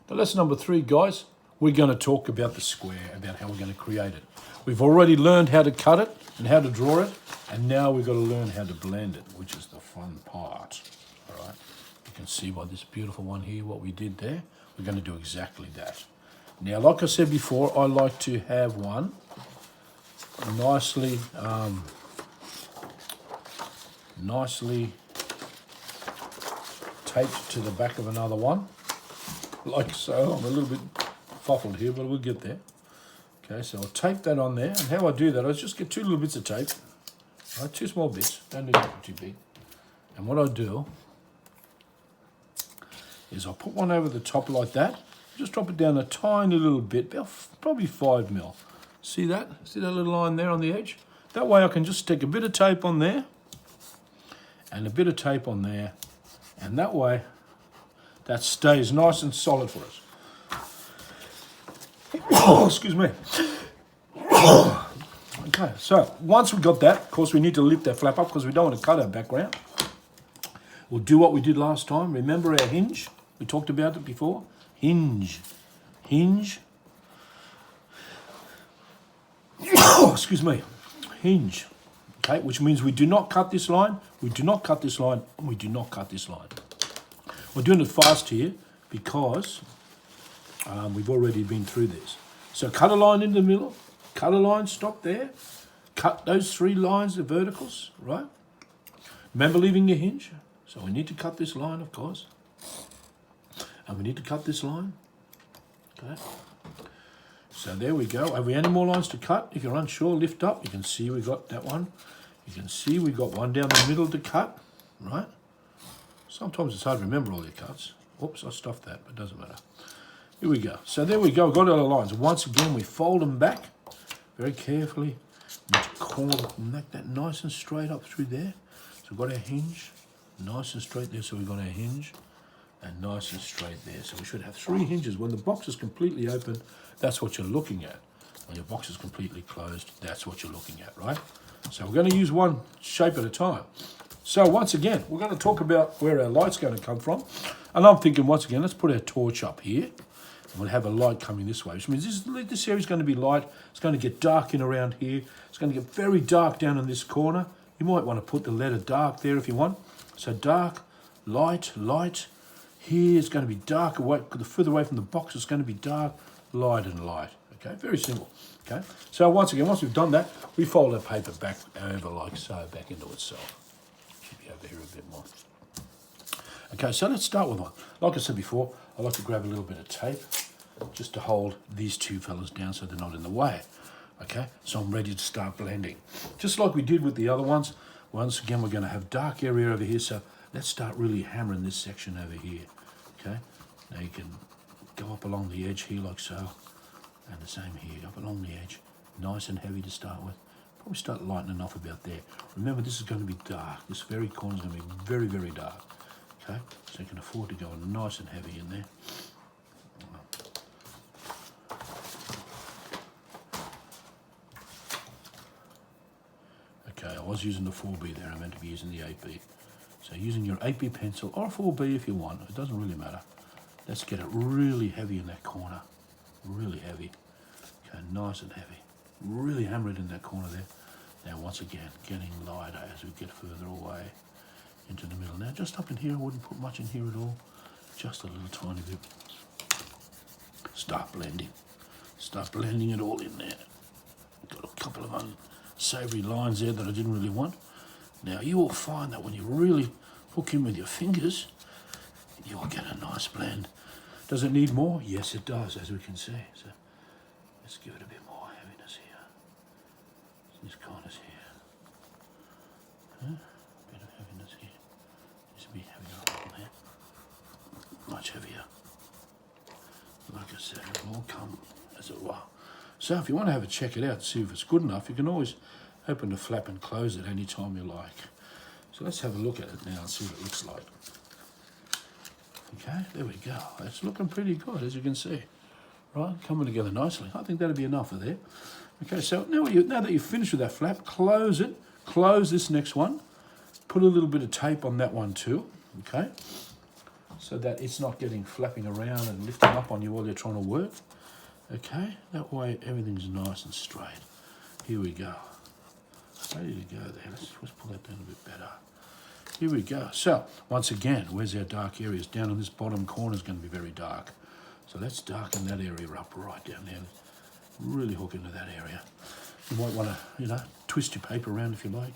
The lesson number 3, guys, we're going to talk about the square, about how we're going to create it. We've already learned how to cut it and how to draw it, and now we've got to learn how to blend it, which is the fun part. All right, you can see by this beautiful one here what we did there. We're going to do exactly that. Now, like I said before, I like to have one nicely taped to the back of another one, like so. I'm a little bit fuffled here, but we'll get there. Okay, so I'll tape that on there, and how I do that, I just get 2 little bits of tape, right, 2 small bits, don't need it too big. And what I do is I'll put one over the top like that, just drop it down a tiny little bit, about probably 5 mil. See that? See that little line there on the edge? That way I can just stick a bit of tape on there, and a bit of tape on there, and that way that stays nice and solid for us. Oh, excuse me. Okay, so once we've got that, of course we need to lift that flap up because we don't want to cut our background. We'll do what we did last time. Remember our hinge? We talked about it before. Hinge. Oh, excuse me. Hinge. Okay, which means we do not cut this line, we do not cut this line, and we do not cut this line. We're doing it fast here because we've already been through this. So cut a line in the middle, cut a line, stop there, cut those 3 lines, the verticals, right? Remember leaving your hinge? So we need to cut this line, of course. And we need to cut this line, okay? So there we go. Have we any more lines to cut? If you're unsure, lift up. You can see we got that one. You can see we got one down the middle to cut, right? Sometimes it's hard to remember all your cuts. Oops, I stuffed that, but it doesn't matter. Here we go. So there we go. We've got our lines. Once again, we fold them back very carefully. Make that nice and straight up through there. So we've got our hinge, nice and straight there. So we've got our hinge, and nice and straight there. So we should have 3 hinges. When the box is completely open, that's what you're looking at. When your box is completely closed, that's what you're looking at, right? So we're going to use one shape at a time. So once again, we're going to talk about where our light's going to come from. And I'm thinking, once again, let's put our torch up here. And we'll have a light coming this way, which means this area is going to be light. It's going to get dark in around here. It's going to get very dark down in this corner. You might want to put the letter dark there if you want. So dark, light, light. Here it's going to be dark away. The further away from the box, it's going to be dark, light, and light. Okay, very simple. Okay, so once again, once we've done that, we fold our paper back over like so, back into itself. Should be over here a bit more. Okay, so let's start with one. Like I said before, I like to grab a little bit of tape just to hold these 2 fellas down so they're not in the way. Okay, so I'm ready to start blending. Just like we did with the other ones, once again, we're going to have dark area over here, so let's start really hammering this section over here. Okay, now you can go up along the edge here like so, and the same here, up along the edge, nice and heavy to start with. Probably start lightening off about there. Remember, this is going to be dark. This very corner is going to be very, very dark. Okay, so you can afford to go nice and heavy in there. Okay, I was using the 4B there. I meant to be using the 8B. So using your 8B pencil or a 4B if you want, it doesn't really matter. Let's get it really heavy in that corner. Really heavy. Okay, nice and heavy. Really hammer it in that corner there. Now once again, getting lighter as we get further away into the middle. Now just up in here, I wouldn't put much in here at all. Just a little tiny bit. Start blending. Start blending it all in there. Got a couple of unsavory lines there that I didn't really want. Now you will find that when you really hook in with your fingers, you'll get a nice blend. Does it need more? Yes, it does, as we can see. So let's give it a bit more heaviness here. These corners here. Huh? A bit of heaviness here. Needs to be heavier on there. Much heavier. Like I said, it will all come as it were. So if you want to have a check it out and see if it's good enough, you can always open the flap and close it any time you like. So let's have a look at it now and see what it looks like. Okay, there we go. It's looking pretty good, as you can see. Right, coming together nicely. I think that'll be enough of there. Okay, so now that you've finished with that flap, close it. Close this next one. Put a little bit of tape on that one too. Okay. so that it's not getting flapping around and lifting up on you while you're trying to work. Okay, that way everything's nice and straight. Here we go. Ready to go there. Let's pull that down a bit better. Here we go. So, once again, where's our dark areas? Down in this bottom corner is going to be very dark. So let's darken that area up right down there. Really hook into that area. You might want to, twist your paper around if you like.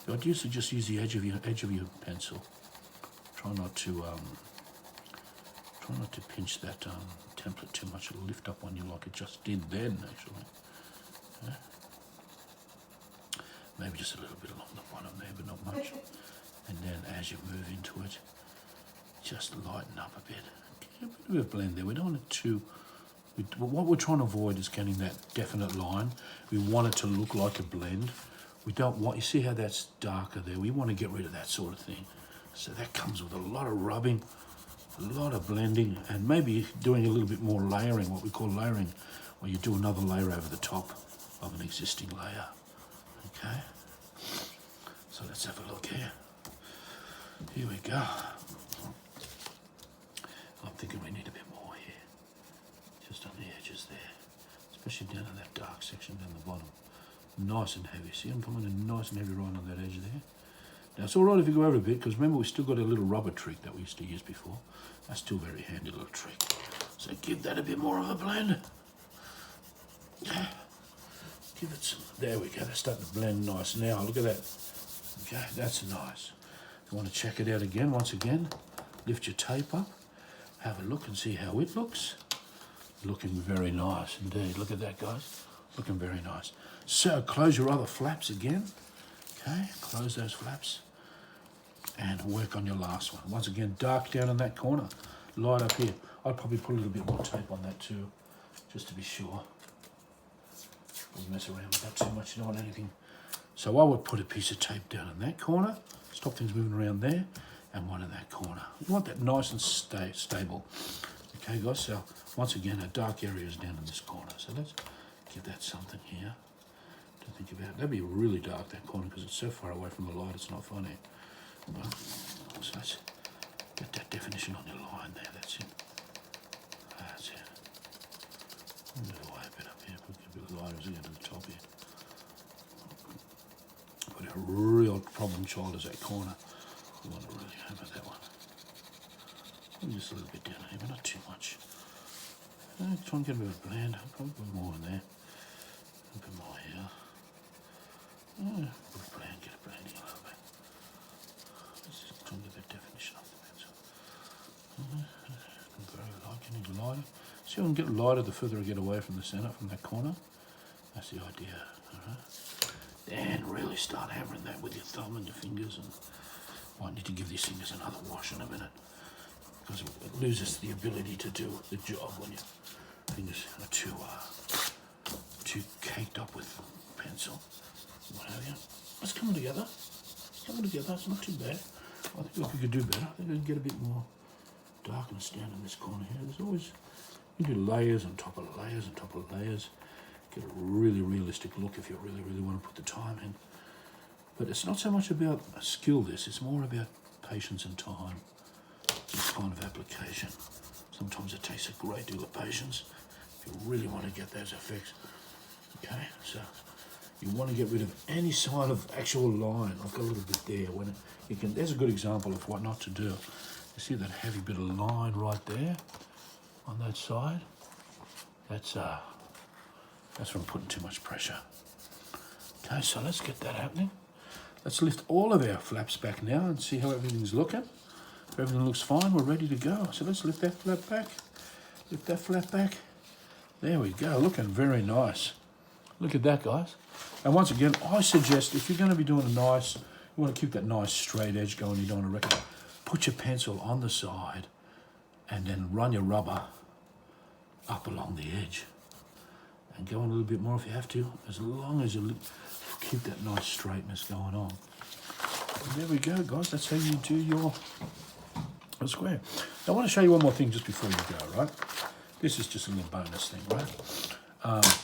The idea is to just use the edge of your pencil. Try not to pinch that template too much. It'll lift up on you like it just did then, actually. Yeah. Maybe just a little bit along the bottom there, but not much. And then as you move into it, just lighten up a bit. Get a bit of a blend there. We don't want it too... what we're trying to avoid is getting that definite line. We want it to look like a blend. We don't want... You see how that's darker there? We want to get rid of that sort of thing. So that comes with a lot of rubbing, a lot of blending, and maybe doing a little bit more layering, what we call layering, where you do another layer over the top of an existing layer. Okay, so let's have a look here. Here we go. I'm thinking we need a bit more here, just on the edges there, especially down in that dark section down the bottom. Nice and heavy. See, I'm coming in nice and heavy right on that edge there. Now it's all right if you go over a bit, because remember we've still got a little rubber trick that we used to use before. That's still a very handy little trick. So give that a bit more of a blend. Yeah. Give it some, there we go, they're starting to blend nice now, look at that. Okay, that's nice. You want to check it out again, once again, lift your tape up, have a look and see how it looks. Looking very nice indeed, look at that guys, looking very nice. So close your other flaps again, okay, close those flaps and work on your last one. Once again, dark down in that corner, light up here. I'd probably put a little bit more tape on that too, just to be sure. Don't mess around with that too much, you don't want anything. So I would put a piece of tape down in that corner, stop things moving around there, and one in that corner. You want that nice and stable. Okay guys, so once again, our dark area is down in this corner. So let's give that something here to think about. That'd be really dark, that corner, because it's so far away from the light, it's not funny. Well, so let's get that definition on your line there, that's it. That's it. A little way a bit up here, put a bit lighter as we get to the top here. But a real problem child is that corner. We want to really hammer that one. Maybe just a little bit down here, but not too much. Try and get a bit of a blend. I'll probably put more in there. A bit more here. Put a blend, get a blending a little bit. Let's just try and get that definition off the pencil. Very light, getting lighter. See, I can get lighter the further I get away from the centre, from that corner. That's the idea. Then really start hammering that with your thumb and your fingers, and might need to give these fingers another wash in a minute, because it loses the ability to do the job when your fingers are too caked up with pencil. What have you? It's coming together. It's coming together. It's not too bad. I think we could do better. I think we can get a bit more darkness down in this corner here. There's always, you do layers on top of layers on top of layers. Get a really realistic look if you really want to put the time in. But it's not so much about skill this, it's more about patience and time. This kind of application. Sometimes it takes a great deal of patience if you really want to get those effects. Okay, so you want to get rid of any side of actual line. I've got a little bit there. When you can, there's a good example of what not to do. You see that heavy bit of line right there on that side? That's from putting too much pressure. Okay, so let's get that happening. Let's lift all of our flaps back now and see how everything's looking. If everything looks fine, we're ready to go. So let's lift that flap back. Lift that flap back. There we go, looking very nice. Look at that, guys. And once again, I suggest if you're going to be doing a nice, you want to keep that nice straight edge going, you don't want to wreck it, put your pencil on the side and then run your rubber up along the edge. And go on a little bit more if you have to, as long as you keep that nice straightness going on. And there we go, guys. That's how you do your square. Now, I want to show you one more thing just before you go, right? This is just a little bonus thing, right?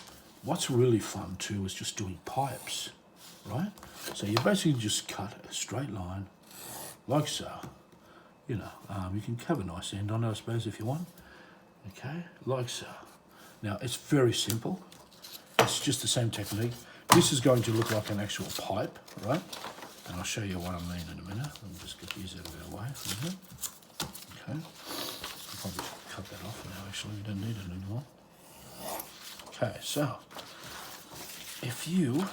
What's really fun, too, is just doing pipes, right? So you basically just cut a straight line, like so. you know, you can have a nice end on it, I suppose, if you want. Okay, like so. Now, it's very simple. It's just the same technique. This is going to look like an actual pipe, right? And I'll show you what I mean in a minute. Let me just get these out of our way. Okay. I'll probably cut that off now, actually. We don't need it anymore. Okay, so if you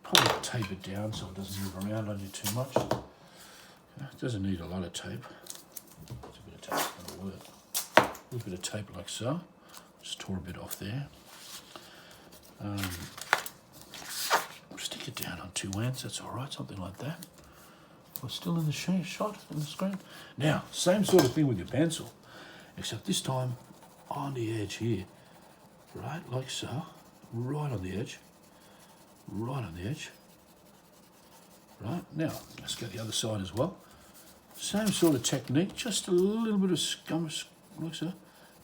probably tape it down so it doesn't move around on you too much. It doesn't need a lot of tape. Just a bit of tape that'll work. A little bit of tape like so. Just tore a bit off there. Stick it down on 2 ends, that's alright, something like that. We're still in the shot in the screen. Now, same sort of thing with your pencil, except this time on the edge here. Right, like so. Right on the edge. Right on the edge. Right, now, let's go the other side as well. Same sort of technique, just a little bit of scum, like so.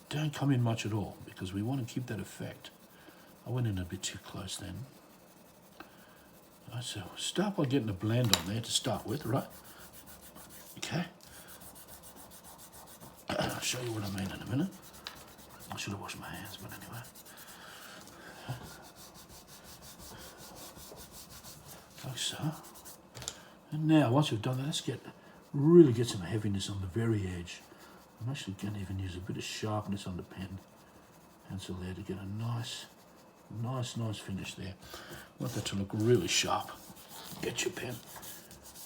Don't come in much at all, because we want to keep that effect. I went in a bit too close then. Right, so start by getting a blend on there to start with, right? Okay. I'll show you what I mean in a minute. I should have washed my hands, but anyway. Like so. And now, once you've done that, let's really get some heaviness on the very edge. I'm actually going to even use a bit of sharpness on the pencil there to get a nice finish there. I want that to look really sharp. Get your pen,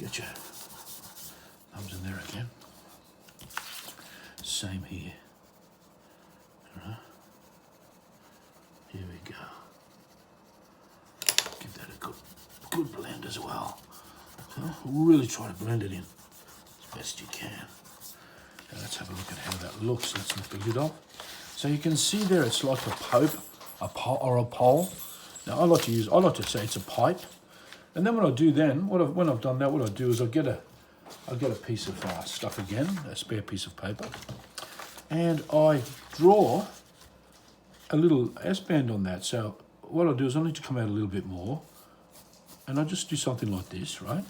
get your thumbs in there again. Same here. All right. Here we go. Give that a good blend as well. So really try to blend it in as best you can. Now let's have a look at how that looks. Let's lift the lid off. So you can see there it's like a pope, or a pole. Now I like to say it's a pipe. And then what I do then, when I've done that, what I do is I'll get a piece of stuff again, a spare piece of paper, and I draw a little S-band on that. So what I'll do is I need to come out a little bit more, and I'll just do something like this, right?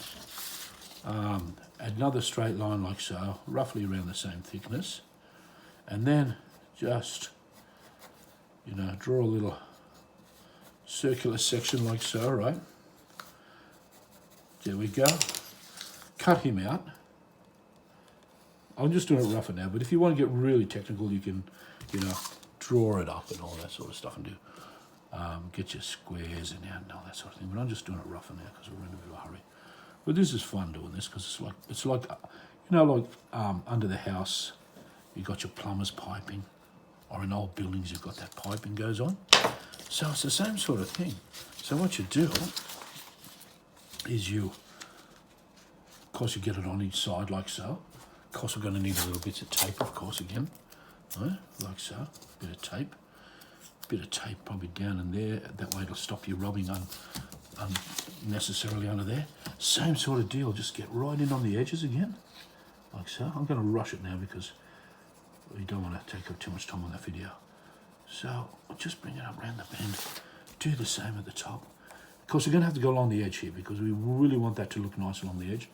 Another straight line like so, roughly around the same thickness, and then just, you know, draw a little circular section like so, right? There we go. Cut him out. I'm just doing it rougher now, but if you want to get really technical, you can, you know, draw it up and all that sort of stuff and do, get your squares and all that sort of thing. But I'm just doing it rougher now because we're in a bit of a hurry. But this is fun doing this because it's like, you know, like under the house, you got your plumber's piping, or in old buildings you've got that piping goes on. So it's the same sort of thing. So what you do is of course you get it on each side like so. Of course we're going to need a little bit of tape, of course, again, right? Like so. Bit of tape probably down in there. That way it'll stop you rubbing unnecessarily under there. Same sort of deal. Just get right in on the edges again, like so. I'm going to rush it now because we don't want to take up too much time on that video. So I'll just bring it up around the bend. Do the same at the top. Of course, we're going to have to go along the edge here because we really want that to look nice along the edge,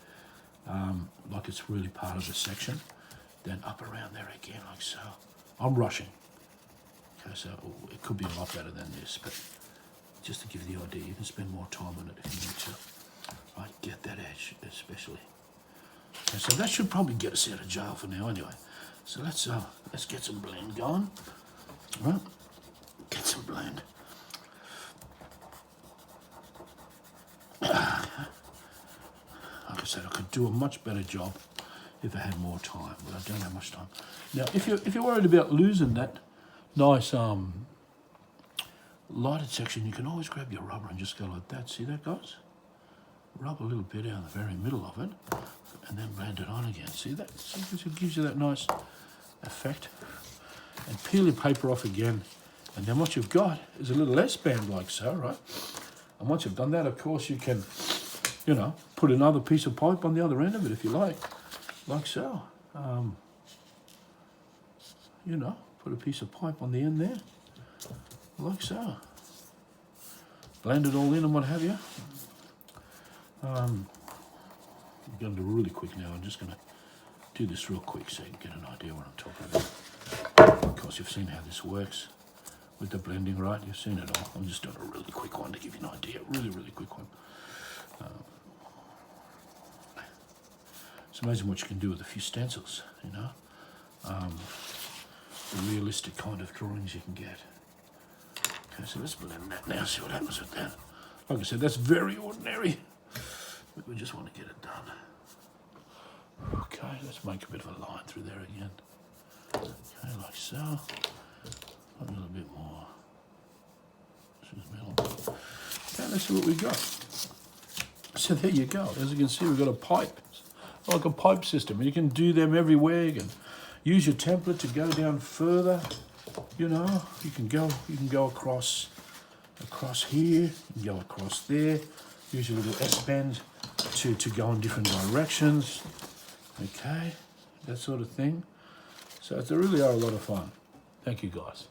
like it's really part of the section. Then up around there again, like so. I'm rushing. Okay, so it could be a lot better than this, but just to give you the idea, you can spend more time on it if you need to. Right, get that edge especially. Okay, so that should probably get us out of jail for now anyway. So let's get some blend going. Right, get some blend. Like I said, I could do a much better job if I had more time, but I don't have much time. Now, if you're worried about losing that nice lighted section, you can always grab your rubber and just go like that. See that, guys? Rub a little bit out in the very middle of it, and then blend it on again. See that? See, it gives you that nice effect. And peel your paper off again, and then what you've got is a little S-band like so, right? And once you've done that, of course, you can, you know, put another piece of pipe on the other end of it if you like so. You know, put a piece of pipe on the end there, like so. Blend it all in and what have you. I'm going to do really quick now. I'm just going to do this real quick so you can get an idea what I'm talking about. Of course, you've seen how this works with the blending, right? You've seen it all. I'm just doing a really quick one to give you an idea. Really quick one. It's amazing what you can do with a few stencils, you know. The realistic kind of drawings you can get. Okay, so let's blend that now, see what happens with that. Like I said, that's very ordinary, but we just want to get it done. Okay, let's make a bit of a line through there again. Okay, like so. A little bit more. Okay, let's see what we got. So there you go. As you can see, we've got a pipe, like a pipe system. You can do them everywhere. You can use your template to go down further. You know, you can go across here, you can go across there. Use your little S bend to go in different directions. Okay, that sort of thing. So they really are a lot of fun. Thank you, guys.